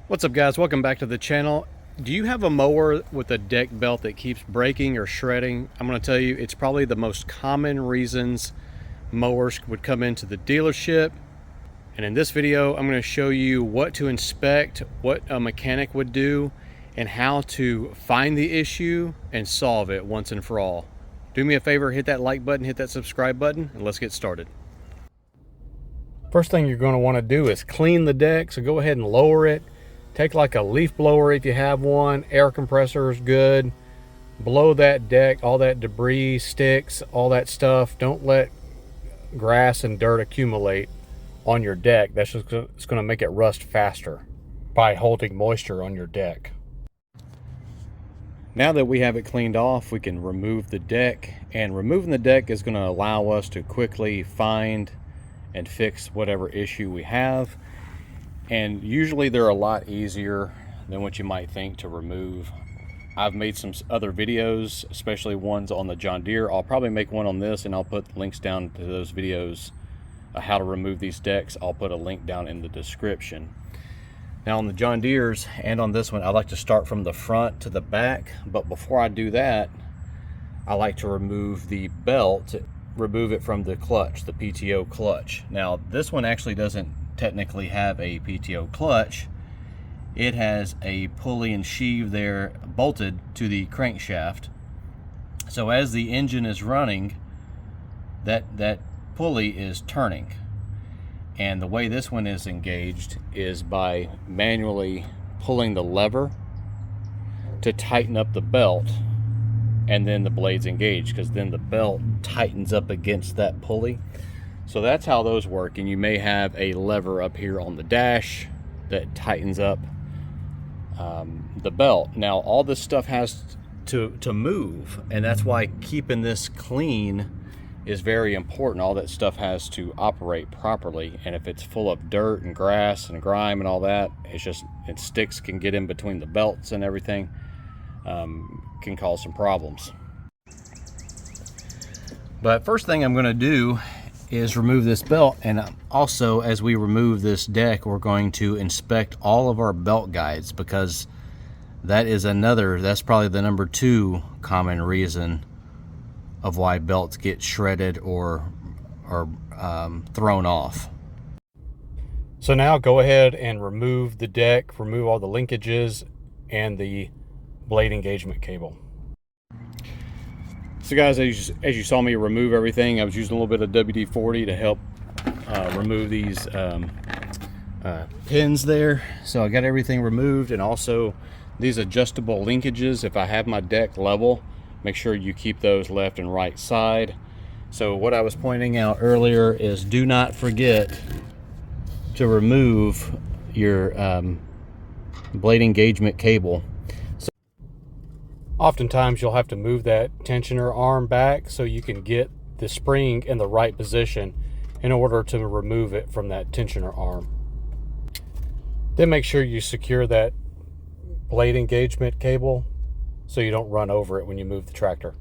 What's up, guys? Welcome back to the channel. Do you have a mower with a deck belt that keeps breaking or shredding? I'm going to tell you, it's probably the most common reasons mowers would come into the dealership. And in this video, I'm going to show you what to inspect, what a mechanic would do, and how to find the issue and solve it once and for all. Do me a favor, hit that like button, hit that subscribe button, and let's get started. First thing you're going to want to do is clean the deck, so go ahead and lower it. Take like a leaf blower if you have one. Air compressor is good. Blow that deck, all that debris, sticks, all that stuff. Don't let grass and dirt accumulate on your deck. That's just it's going to make it rust faster by holding moisture on your deck. Now that we have it cleaned off, we can remove the deck, and removing the deck is going to allow us to quickly find and fix whatever issue we have. And usually they're a lot easier than what you might think to remove. I've made some other videos, especially ones on the John Deere. I'll probably make one on this, and I'll put links down to those videos, how to remove these decks. I'll put a link down in the description. Now on the John Deere's and on this one, I like to start from the front to the back, but before I do that, I like to remove the belt, remove it from the clutch, the PTO clutch. Now this one actually doesn't technically have a PTO clutch. It has a pulley and sheave there bolted to the crankshaft. So as the engine is running, that pulley is turning. And the way this one is engaged is by manually pulling the lever to tighten up the belt, and then the blade's engaged, because then the belt tightens up against that pulley. So that's how those work. And you may have a lever up here on the dash that tightens up the belt. Now all this stuff has to move, and that's why keeping this clean is very important. All that stuff has to operate properly, and if it's full of dirt and grass and grime and all that, sticks can get in between the belts and everything, can cause some problems. But first thing I'm going to do is remove this belt, and also as we remove this deck, we're going to inspect all of our belt guides, because that's probably the number 2 common reason of why belts get shredded or thrown off. So now go ahead and remove the deck, remove all the linkages and the blade engagement cable. So guys, as you saw me remove everything, I was using a little bit of WD-40 to help remove these pins there. So I got everything removed, and also these adjustable linkages. If I have my deck level, make sure you keep those left and right side. So what I was pointing out earlier is, do not forget to remove your blade engagement cable. Oftentimes you'll have to move that tensioner arm back so you can get the spring in the right position in order to remove it from that tensioner arm. Then make sure you secure that blade engagement cable so you don't run over it when you move the tractor.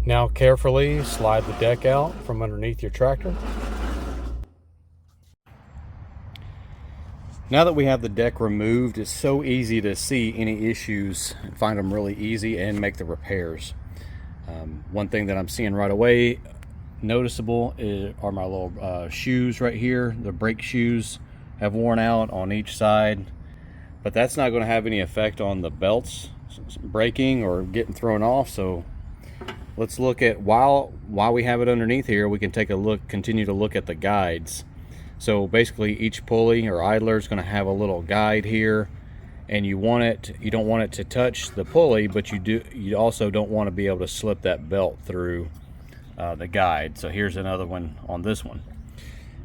Now carefully slide the deck out from underneath your tractor. Now that we have the deck removed, it's so easy to see any issues and find them really easy and make the repairs. One thing that I'm seeing right away noticeable are my little shoes right here. The brake shoes have worn out on each side, but that's not going to have any effect on the belts breaking or getting thrown off. So let's look at, while we have it underneath here, we can take a look, continue to look at the guides. So basically each pulley or idler is going to have a little guide here, and you don't want it to touch the pulley, but you also don't want to be able to slip that belt through the guide. So here's another one on this one.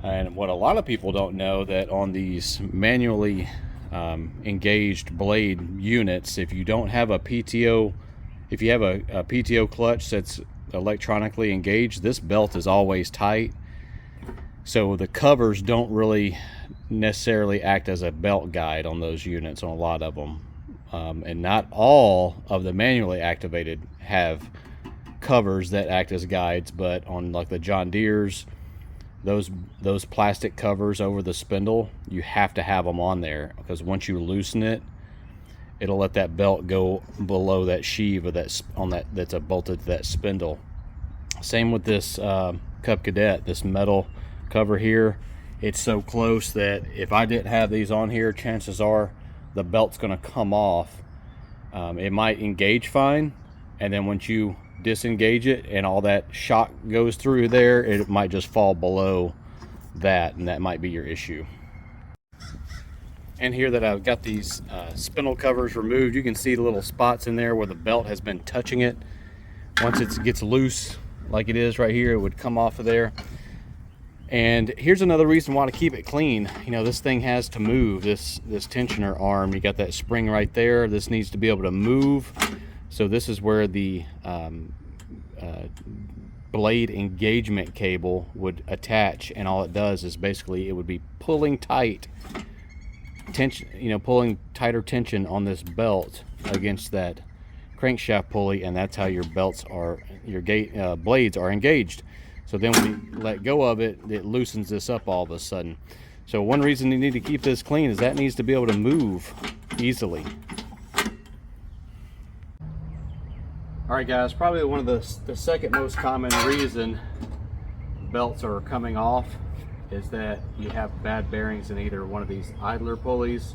And what a lot of people don't know, that on these manually engaged blade units, if you don't have a PTO, if you have a PTO clutch that's electronically engaged, this belt is always tight. So the covers don't really necessarily act as a belt guide on those units, on a lot of them. And not all of the manually activated have covers that act as guides, but on like the John Deere's, those plastic covers over the spindle, you have to have them on there, because once you loosen it, it'll let that belt go below that sheave or that's bolted to that spindle. Same with this Cub Cadet, this metal cover here. It's so close that if I didn't have these on here, chances are the belt's going to come off. It might engage fine, and then once you disengage it and all that shock goes through there, it might just fall below that, and that might be your issue. And here that I've got these spindle covers removed, you can see the little spots in there where the belt has been touching it. Once it gets loose like it is right here, it would come off of there. And here's another reason why to keep it clean. You know, this thing has to move, this tensioner arm. You got that spring right there. This needs to be able to move. So this is where the blade engagement cable would attach, and all it does is basically it would be pulling tight tension, you know, pulling tighter tension on this belt against that crankshaft pulley, and that's how your belts are, your blades are engaged. So then when you let go of it, it loosens this up all of a sudden. So one reason you need to keep this clean is that needs to be able to move easily. All right, guys, probably one of the second most common reason belts are coming off is that you have bad bearings in either one of these idler pulleys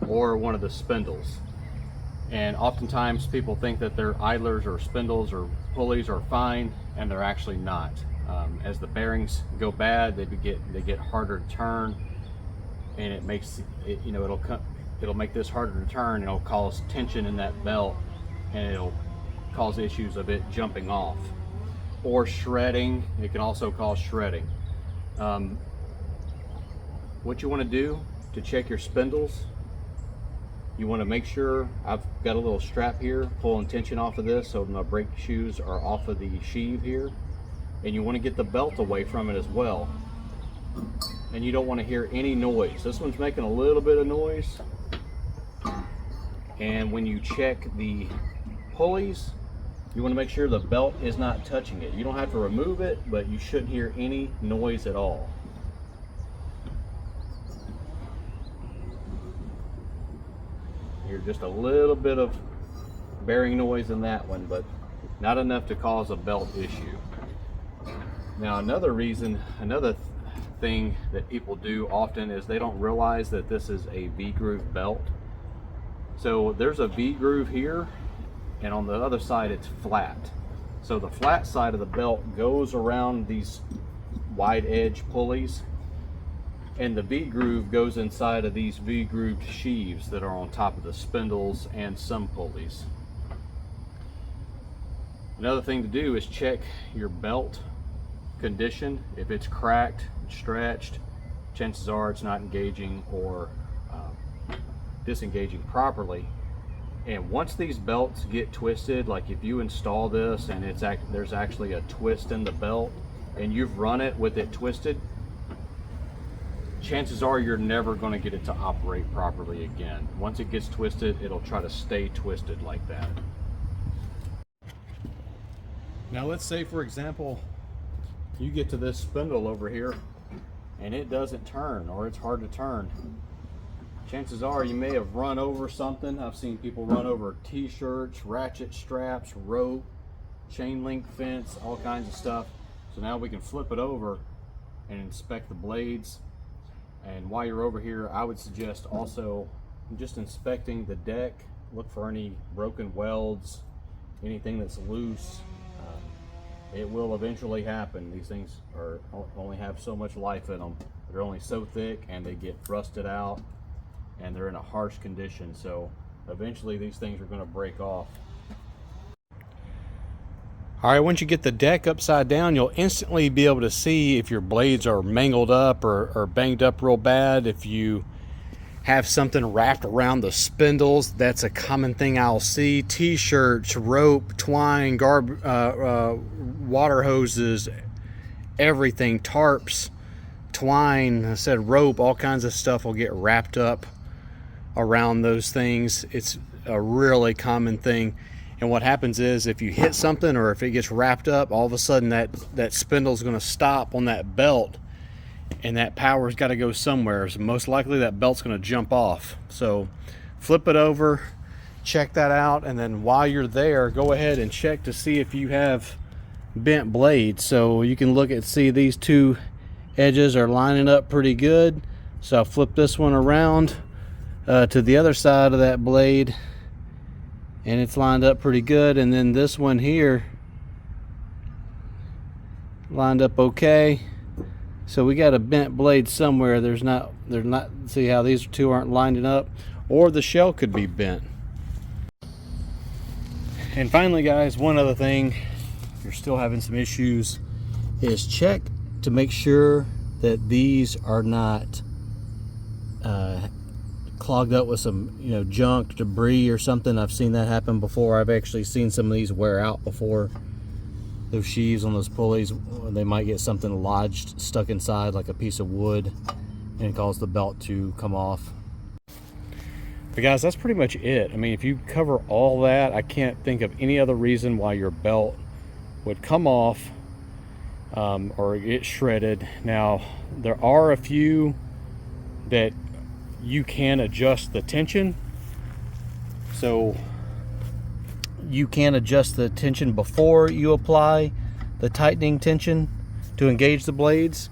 or one of the spindles. And oftentimes people think that their idlers or spindles or pulleys are fine, and they're actually not. As the bearings go bad, they get harder to turn, and it makes it, you know, it'll make this harder to turn. It'll cause tension in that belt, and it'll cause issues of it jumping off or shredding. It can also cause shredding. What you want to do to check your spindles, you want to make sure, I've got a little strap here pulling tension off of this so my brake shoes are off of the sheave here, and you want to get the belt away from it as well. And you don't want to hear any noise. This one's making a little bit of noise, and when you check the pulleys, you want to make sure the belt is not touching it. You don't have to remove it, but you shouldn't hear any noise at all. Hear just a little bit of bearing noise in that one, but not enough to cause a belt issue. Now another thing that people do often is they don't realize that this is a V-groove belt. So there's a V-groove here, and on the other side it's flat. So the flat side of the belt goes around these wide edge pulleys, and the V-groove goes inside of these V-grooved sheaves that are on top of the spindles and some pulleys. Another thing to do is check your belt condition. If it's cracked, stretched, chances are it's not engaging or disengaging properly. And once these belts get twisted, like if you install this and there's actually a twist in the belt and you've run it with it twisted, chances are you're never going to get it to operate properly again. Once it gets twisted, it'll try to stay twisted like that. Now let's say, for example, you get to this spindle over here and it doesn't turn, or it's hard to turn. Chances are you may have run over something. I've seen people run over t-shirts, ratchet straps, rope, chain link fence, all kinds of stuff. So now we can flip it over and inspect the blades. And while you're over here, I would suggest also just inspecting the deck. Look for any broken welds, anything that's loose. It will eventually happen. These things only have so much life in them. They're only so thick, and they get rusted out, and they're in a harsh condition. So eventually these things are going to break off. All right, once you get the deck upside down, you'll instantly be able to see if your blades are mangled up or banged up real bad. If you have something wrapped around the spindles, that's a common thing I'll see. T-shirts, rope, twine, water hoses, everything, tarps, twine, I said rope, all kinds of stuff will get wrapped up around those things. It's a really common thing. And what happens is if you hit something or if it gets wrapped up, all of a sudden that spindle is going to stop on that belt, and that power's got to go somewhere. So most likely that belt's going to jump off. So flip it over, check that out, and then while you're there, go ahead and check to see if you have bent blades. So you can look at, see these two edges are lining up pretty good. So I'll flip this one around to the other side of that blade, and it's lined up pretty good. And then this one here lined up okay. So we got a bent blade somewhere. There's not, see how these two aren't lining up, or the shell could be bent. And finally guys, one other thing, if you're still having some issues, is check to make sure that these are not clogged up with some, you know, junk, debris or something. I've seen that happen before. I've actually seen some of these wear out before. Those sheaves on those pulleys, they might get something lodged, stuck inside, like a piece of wood, and cause the belt to come off. But guys, that's pretty much it. I mean, if you cover all that, I can't think of any other reason why your belt would come off or get shredded. Now, there are a few that you can adjust the tension. So you can adjust the tension before you apply the tightening tension to engage the blades.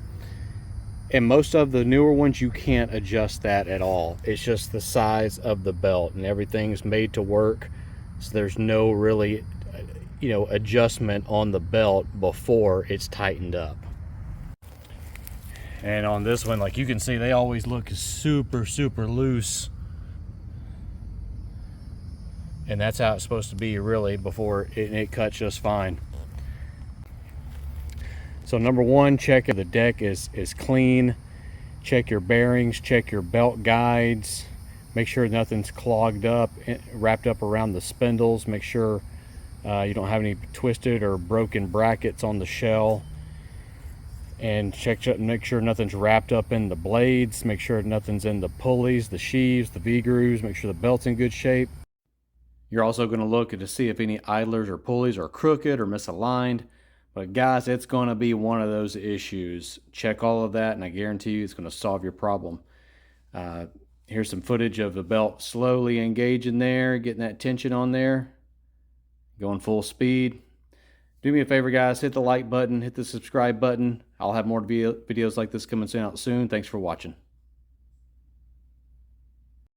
And most of the newer ones, you can't adjust that at all. It's just the size of the belt, and everything's made to work. So there's no really, you know, adjustment on the belt before it's tightened up. And on this one, like you can see, they always look super loose. And that's how it's supposed to be really before it cuts just fine. So number one, check if the deck is clean. Check your bearings, check your belt guides. Make sure nothing's clogged up, wrapped up around the spindles. Make sure you don't have any twisted or broken brackets on the shell. And make sure nothing's wrapped up in the blades. Make sure nothing's in the pulleys, the sheaves, the V-grooves. Make sure the belt's in good shape. You're also going to look to see if any idlers or pulleys are crooked or misaligned. But guys, it's going to be one of those issues. Check all of that, and I guarantee you it's going to solve your problem. Here's some footage of the belt slowly engaging there, getting that tension on there, going full speed. Do me a favor, guys, hit the like button, hit the subscribe button. I'll have more videos like this coming out soon. Thanks for watching.